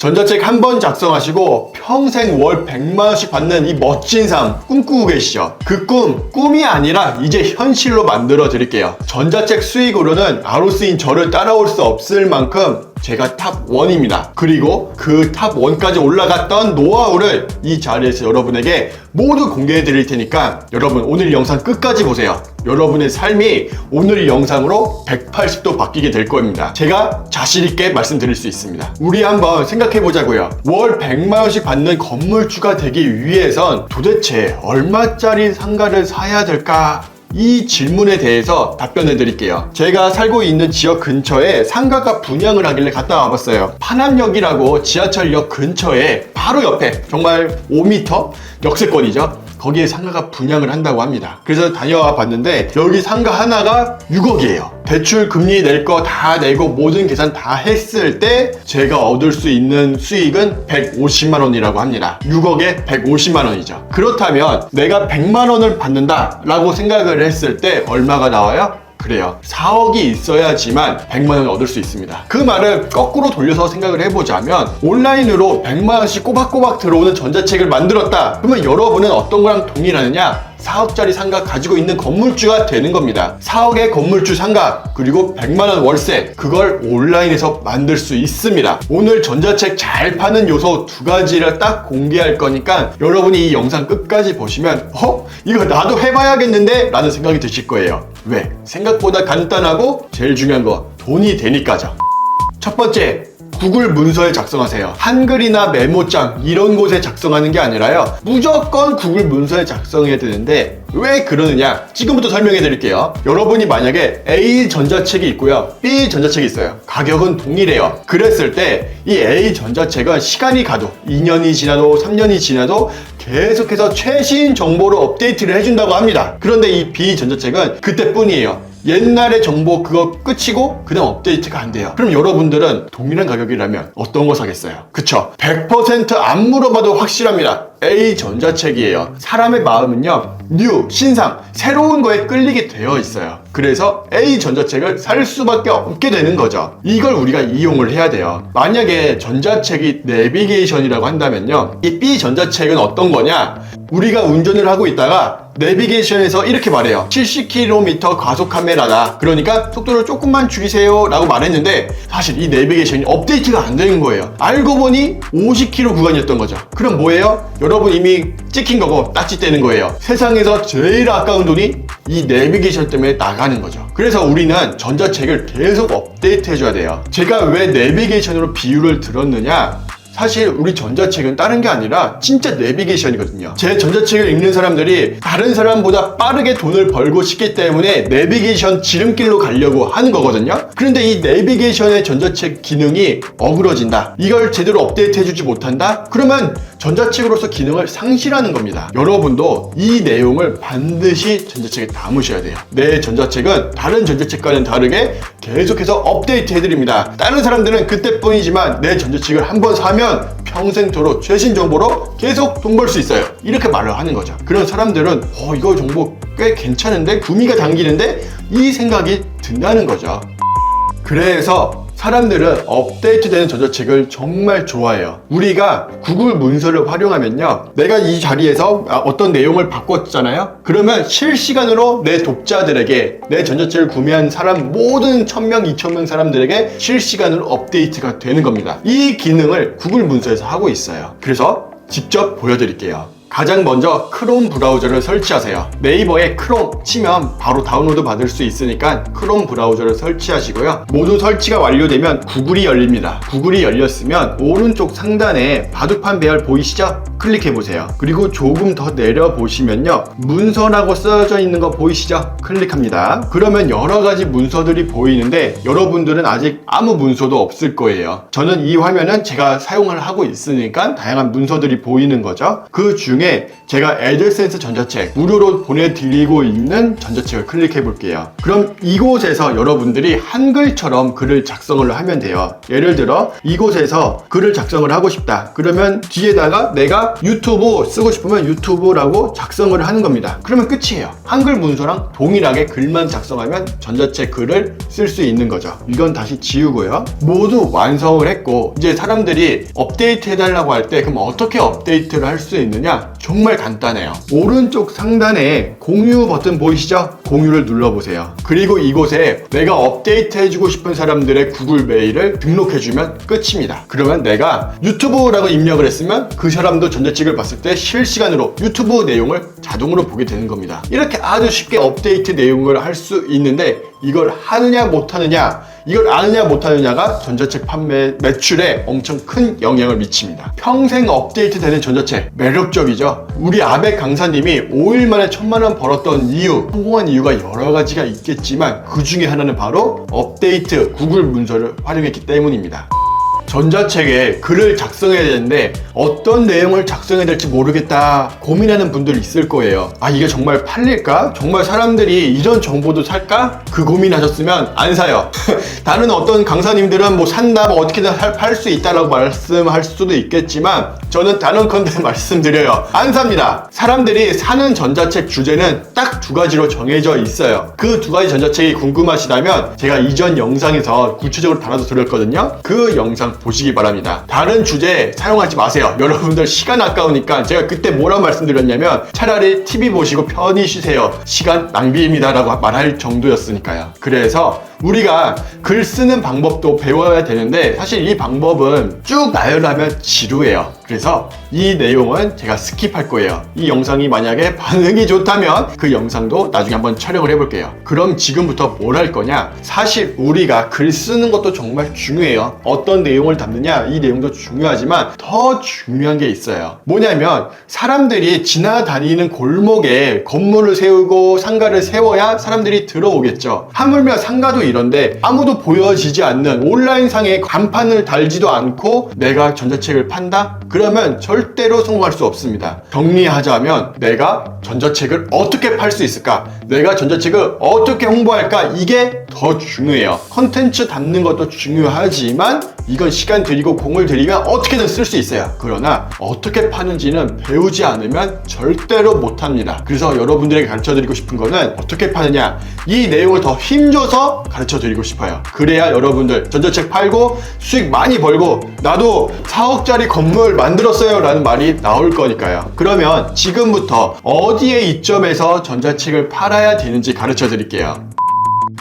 전자책 한 번 작성하시고 평생 월 100만원씩 받는 이 멋진 삶 꿈꾸고 계시죠? 그 꿈이 아니라 이제 현실로 만들어 드릴게요. 전자책 수익으로는 아로스인 저를 따라올 수 없을 만큼 제가 탑1입니다. 그리고 그 탑1까지 올라갔던 노하우를 이 자리에서 여러분에게 모두 공개해 드릴 테니까 여러분 오늘 영상 끝까지 보세요. 여러분의 삶이 오늘 영상으로 180도 바뀌게 될 겁니다. 제가 자신있게 말씀드릴 수 있습니다. 우리 한번 생각해 보자고요. 월 100만원씩 받는 건물주가 되기 위해선 도대체 얼마짜리 상가를 사야 될까? 이 질문에 대해서 답변해 드릴게요. 제가 살고 있는 지역 근처에 상가가 분양을 하길래 갔다 와봤어요. 파남역이라고 지하철역 근처에 바로 옆에 정말 5m 역세권이죠. 거기에 상가가 분양을 한다고 합니다. 그래서 다녀와 봤는데 여기 상가 하나가 6억이에요. 대출 금리 낼 거 다 내고 모든 계산 다 했을 때 제가 얻을 수 있는 수익은 150만 원이라고 합니다. 6억에 150만 원이죠. 그렇다면 내가 100만 원을 받는다 라고 생각을 했을 때 얼마가 나와요? 그래요. 4억이 있어야지만 100만 원을 얻을 수 있습니다. 그 말을 거꾸로 돌려서 생각을 해보자면 온라인으로 100만 원씩 꼬박꼬박 들어오는 전자책을 만들었다. 그러면 여러분은 어떤 거랑 동일하느냐? 4억짜리 상가 가지고 있는 건물주가 되는 겁니다. 4억의 건물주 상가 그리고 100만원 월세 그걸 온라인에서 만들 수 있습니다. 오늘 전자책 잘 파는 요소 두 가지를 딱 공개할 거니까 여러분이 이 영상 끝까지 보시면 이거 나도 해봐야겠는데? 라는 생각이 드실 거예요. 왜? 생각보다 간단하고 제일 중요한 거 돈이 되니까죠. 첫 번째, 구글 문서에 작성하세요. 한글이나 메모장 이런 곳에 작성하는 게 아니라요. 무조건 구글 문서에 작성해야 되는데 왜 그러느냐? 지금부터 설명해 드릴게요. 여러분이 만약에 A 전자책이 있고요. B 전자책이 있어요. 가격은 동일해요. 그랬을 때 이 A 전자책은 시간이 가도 2년이 지나도 3년이 지나도 계속해서 최신 정보로 업데이트를 해준다고 합니다. 그런데 이 B 전자책은 그때뿐이에요. 옛날의 정보 그거 끝이고 그 다음 업데이트가 안 돼요. 그럼 여러분들은 동일한 가격이라면 어떤 거 사겠어요? 그쵸? 100% 안 물어봐도 확실합니다. A 전자책이에요. 사람의 마음은요, 신상, 새로운 거에 끌리게 되어 있어요. 그래서 A 전자책을 살 수밖에 없게 되는 거죠. 이걸 우리가 이용을 해야 돼요. 만약에 전자책이 내비게이션이라고 한다면요, 이 B 전자책은 어떤 거냐? 우리가 운전을 하고 있다가 내비게이션에서 이렇게 말해요. 70km 과속 카메라다. 그러니까 속도를 조금만 줄이세요 라고 말했는데 사실 이 내비게이션이 업데이트가 안 되는 거예요. 알고 보니 50km 구간이었던 거죠. 그럼 뭐예요? 여러분 이미 찍힌 거고 딱지떼는 거예요. 세상에서 제일 아까운 돈이 이 내비게이션 때문에 나가는 거죠. 그래서 우리는 전자책을 계속 업데이트 해줘야 돼요. 제가 왜 내비게이션으로 비유를 들었느냐? 사실 우리 전자책은 다른 게 아니라 진짜 내비게이션이거든요. 제 전자책을 읽는 사람들이 다른 사람보다 빠르게 돈을 벌고 싶기 때문에 내비게이션 지름길로 가려고 하는 거거든요. 그런데 이 내비게이션의 전자책 기능이 어그러진다. 이걸 제대로 업데이트 해주지 못한다? 그러면 전자책으로서 기능을 상실하는 겁니다. 여러분도 이 내용을 반드시 전자책에 담으셔야 돼요. 내 전자책은 다른 전자책과는 다르게 계속해서 업데이트 해드립니다. 다른 사람들은 그때뿐이지만 내 전자책을 한번 사면 평생토록 최신 정보로 계속 돈 벌 수 있어요. 이렇게 말을 하는 거죠. 그런 사람들은 이거 정보 꽤 괜찮은데? 구미가 당기는데? 이 생각이 든다는 거죠. 그래서 사람들은 업데이트되는 전자책을 정말 좋아해요. 우리가 구글 문서를 활용하면요, 내가 이 자리에서 어떤 내용을 바꿨잖아요. 그러면 실시간으로 내 독자들에게 내 전자책을 구매한 사람 모든 1000명, 2000명 사람들에게 실시간으로 업데이트가 되는 겁니다. 이 기능을 구글 문서에서 하고 있어요. 그래서 직접 보여드릴게요. 가장 먼저 크롬 브라우저를 설치하세요. 네이버에 크롬 치면 바로 다운로드 받을 수 있으니까 크롬 브라우저를 설치하시고요. 모두 설치가 완료되면 구글이 열립니다. 구글이 열렸으면 오른쪽 상단에 바둑판 배열 보이시죠? 클릭해보세요. 그리고 조금 더 내려보시면요, 문서라고 써져 있는 거 보이시죠? 클릭합니다. 그러면 여러가지 문서들이 보이는데 여러분들은 아직 아무 문서도 없을 거예요. 저는 이 화면은 제가 사용을 하고 있으니까 다양한 문서들이 보이는 거죠. 그 중에 제가 애들센스 전자책 무료로 보내드리고 있는 전자책을 클릭해 볼게요. 그럼 이곳에서 여러분들이 한글처럼 글을 작성을 하면 돼요. 예를 들어 이곳에서 글을 작성을 하고 싶다. 그러면 뒤에다가 내가 내가 유튜브 쓰고 싶으면 유튜브라고 작성을 하는 겁니다. 그러면 끝이에요. 한글 문서랑 동일하게 글만 작성하면 전자책 글을 쓸 수 있는 거죠. 이건 다시 지우고요. 모두 완성을 했고 이제 사람들이 업데이트 해달라고 할 때 그럼 어떻게 업데이트를 할 수 있느냐? 정말 간단해요. 오른쪽 상단에 공유 버튼 보이시죠? 공유를 눌러보세요. 그리고 이곳에 내가 업데이트 해주고 싶은 사람들의 구글 메일을 등록해주면 끝입니다. 그러면 내가 유튜브라고 입력을 했으면 그 사람도 전자책을 봤을 때 실시간으로 유튜브 내용을 자동으로 보게 되는 겁니다. 이렇게 아주 쉽게 업데이트 내용을 할 수 있는데 이걸 하느냐 못하느냐, 이걸 아느냐 못하느냐가 전자책 판매 매출에 엄청 큰 영향을 미칩니다. 평생 업데이트 되는 전자책 매력적이죠. 우리 아백 강사님이 5일 만에 1000만 원 벌었던 이유, 성공한 이유가 여러 가지가 있겠지만 그 중에 하나는 바로 업데이트 구글 문서를 활용했기 때문입니다. 전자책에 글을 작성해야 되는데 어떤 내용을 작성해야 될지 모르겠다 고민하는 분들 있을 거예요. 아, 이게 정말 팔릴까? 정말 사람들이 이런 정보도 살까? 그 고민하셨으면 안 사요. 다른 어떤 강사님들은 뭐 산다, 뭐 어떻게든 팔 수 있다라고 말씀할 수도 있겠지만 저는 단언컨대 말씀드려요. 안 삽니다. 사람들이 사는 전자책 주제는 딱 두 가지로 정해져 있어요. 그 두 가지 전자책이 궁금하시다면 제가 이전 영상에서 구체적으로 달아서 드렸거든요. 그 영상 보시기 바랍니다. 다른 주제 사용하지 마세요. 여러분들 시간 아까우니까 제가 그때 뭐라고 말씀드렸냐면 차라리 TV 보시고 편히 쉬세요. 시간 낭비입니다 라고 말할 정도였으니까요. 그래서 우리가 글 쓰는 방법도 배워야 되는데 사실 이 방법은 쭉 나열하면 지루해요. 그래서 이 내용은 제가 스킵할 거예요. 이 영상이 만약에 반응이 좋다면 그 영상도 나중에 한번 촬영을 해볼게요. 그럼 지금부터 뭘 할 거냐? 사실 우리가 글 쓰는 것도 정말 중요해요. 어떤 내용을 담느냐 이 내용도 중요하지만 더 중요한 게 있어요. 뭐냐면 사람들이 지나다니는 골목에 건물을 세우고 상가를 세워야 사람들이 들어오겠죠. 하물며 상가도 이런데 아무도 보여지지 않는 온라인상에 간판을 달지도 않고 내가 전자책을 판다? 그러면 절대로 성공할 수 없습니다. 정리하자면 내가 전자책을 어떻게 팔 수 있을까? 내가 전자책을 어떻게 홍보할까? 이게 더 중요해요. 컨텐츠 담는 것도 중요하지만 이건 시간 들이고 공을 들이면 어떻게든 쓸 수 있어요. 그러나 어떻게 파는지는 배우지 않으면 절대로 못합니다. 그래서 여러분들에게 가르쳐드리고 싶은 거는 어떻게 파느냐 이 내용을 더 힘줘서 가르쳐드리고 싶어요. 그래야 여러분들 전자책 팔고 수익 많이 벌고 나도 4억짜리 건물 만들었어요 라는 말이 나올 거니까요. 그러면 지금부터 어디에 이점에서 전자책을 팔아야 되는지 가르쳐 드릴게요.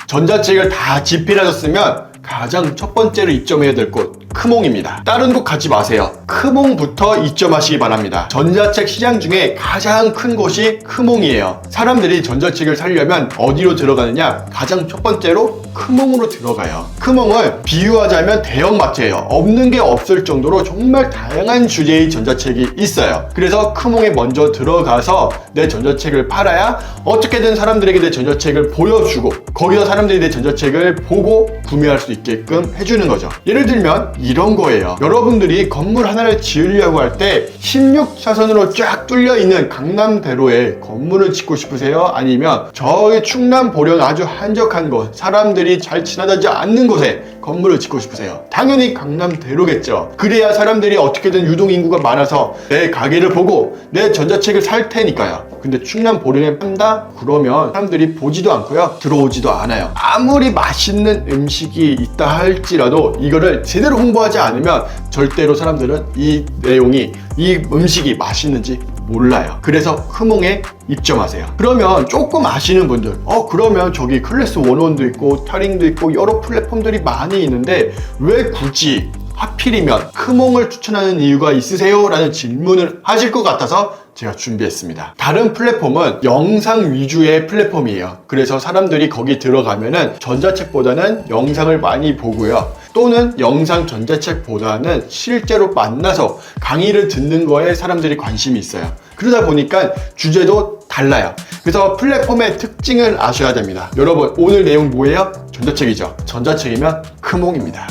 전자책을 다 집필하셨으면 가장 첫 번째로 입점해야 될 곳 크몽입니다. 다른 곳 가지 마세요. 크몽부터 입점하시기 바랍니다. 전자책 시장 중에 가장 큰 곳이 크몽이에요. 사람들이 전자책을 사려면 어디로 들어가느냐? 가장 첫 번째로 크몽으로 들어가요. 크몽을 비유하자면 대형마트예요. 없는 게 없을 정도로 정말 다양한 주제의 전자책이 있어요. 그래서 크몽에 먼저 들어가서 내 전자책을 팔아야 어떻게든 사람들에게 내 전자책을 보여주고 거기서 사람들이 내 전자책을 보고 구매할 수 있게끔 해주는 거죠. 예를 들면 이런 거예요. 여러분들이 건물 하나를 지으려고 할 때 16차선으로 쫙 뚫려 있는 강남대로에 건물을 짓고 싶으세요? 아니면 저기 충남 보령 아주 한적한 곳, 사람들이 잘 지나다니지 않는 곳에 건물을 짓고 싶으세요? 당연히 강남대로겠죠. 그래야 사람들이 어떻게든 유동인구가 많아서 내 가게를 보고 내 전자책을 살 테니까요. 근데 충남 보령에 판다? 그러면 사람들이 보지도 않고요. 들어오지도 않아요. 아무리 맛있는 음식이 있다 할지라도 이거를 제대로 홍보하지 않으면 절대로 사람들은 이 내용이, 이 음식이 맛있는지 몰라요. 그래서 크몽에 입점하세요. 그러면 조금 아시는 분들 그러면 저기 클래스 101도 있고 타링도 있고 여러 플랫폼들이 많이 있는데 왜 굳이 하필이면 크몽을 추천하는 이유가 있으세요? 라는 질문을 하실 것 같아서 제가 준비했습니다. 다른 플랫폼은 영상 위주의 플랫폼이에요. 그래서 사람들이 거기 들어가면은 전자책보다는 영상을 많이 보고요. 또는 영상 전자책보다는 실제로 만나서 강의를 듣는 거에 사람들이 관심이 있어요. 그러다 보니까 주제도 달라요. 그래서 플랫폼의 특징을 아셔야 됩니다. 여러분, 오늘 내용 뭐예요? 전자책이죠. 전자책이면 크몽입니다.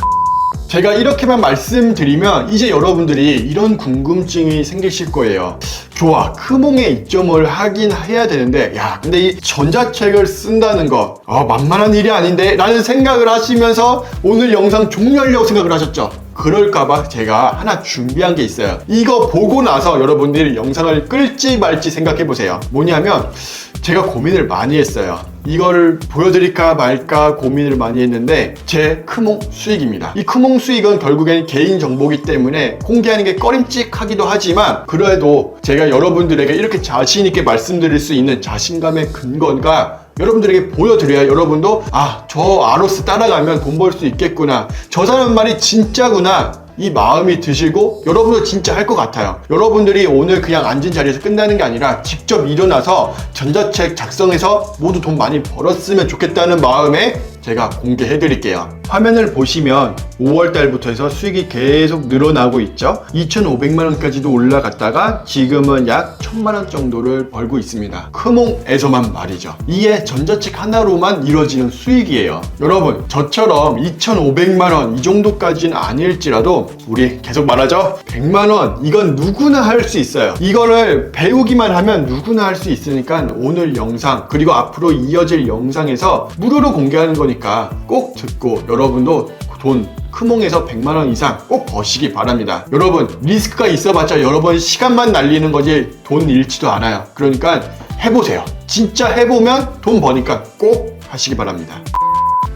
제가 이렇게만 말씀드리면 이제 여러분들이 이런 궁금증이 생기실 거예요. 좋아, 크몽에 입점을 하긴 해야 되는데 근데 이 전자책을 쓴다는 거 만만한 일이 아닌데 라는 생각을 하시면서 오늘 영상 종료하려고 생각을 하셨죠? 그럴까봐 제가 하나 준비한 게 있어요. 이거 보고 나서 여러분들이 영상을 끌지 말지 생각해보세요. 뭐냐면 제가 고민을 많이 했어요. 이거를 보여드릴까 말까 고민을 많이 했는데 제 크몽 수익입니다. 이 크몽 수익은 결국엔 개인 정보이기 때문에 공개하는 게 꺼림칙하기도 하지만 그래도 제가 여러분들에게 이렇게 자신 있게 말씀드릴 수 있는 자신감의 근거가 여러분들에게 보여드려야 여러분도 저 아로스 따라가면 돈 벌 수 있겠구나, 저 사람 말이 진짜구나, 이 마음이 드시고 여러분도 진짜 할 것 같아요. 여러분들이 오늘 그냥 앉은 자리에서 끝나는 게 아니라 직접 일어나서 전자책 작성해서 모두 돈 많이 벌었으면 좋겠다는 마음에 제가 공개해 드릴게요. 화면을 보시면 5월 달부터 해서 수익이 계속 늘어나고 있죠. 2,500만 원까지도 올라갔다가 지금은 약 1,000만 원 정도를 벌고 있습니다. 크몽에서만 말이죠. 이게 전자책 하나로만 이루어지는 수익이에요. 여러분, 저처럼 2,500만 원 이 정도까지는 아닐지라도 우리 계속 말하죠. 100만 원, 이건 누구나 할 수 있어요. 이거를 배우기만 하면 누구나 할 수 있으니까 오늘 영상 그리고 앞으로 이어질 영상에서 무료로 공개하는 거니까 꼭 듣고 여러분도 돈 크몽에서 100만 원 이상 꼭 버시기 바랍니다. 여러분, 리스크가 있어봤자 여러분 시간만 날리는 거지 돈 잃지도 않아요. 그러니까 해보세요. 진짜 해보면 돈 버니까 꼭 하시기 바랍니다.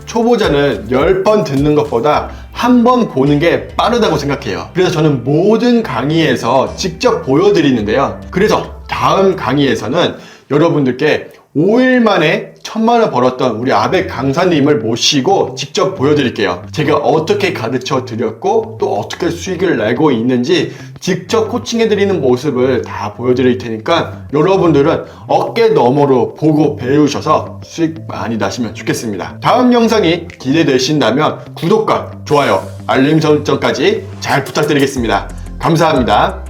초보자는 10번 듣는 것보다 한 번 보는 게 빠르다고 생각해요. 그래서 저는 모든 강의에서 직접 보여드리는데요. 그래서 다음 강의에서는 여러분들께 5일 만에 1,000만 원 벌었던 우리 아베 강사님을 모시고 직접 보여드릴게요. 제가 어떻게 가르쳐 드렸고 또 어떻게 수익을 내고 있는지 직접 코칭해드리는 모습을 다 보여드릴 테니까 여러분들은 어깨 너머로 보고 배우셔서 수익 많이 나시면 좋겠습니다. 다음 영상이 기대되신다면 구독과 좋아요, 알림 설정까지 잘 부탁드리겠습니다. 감사합니다.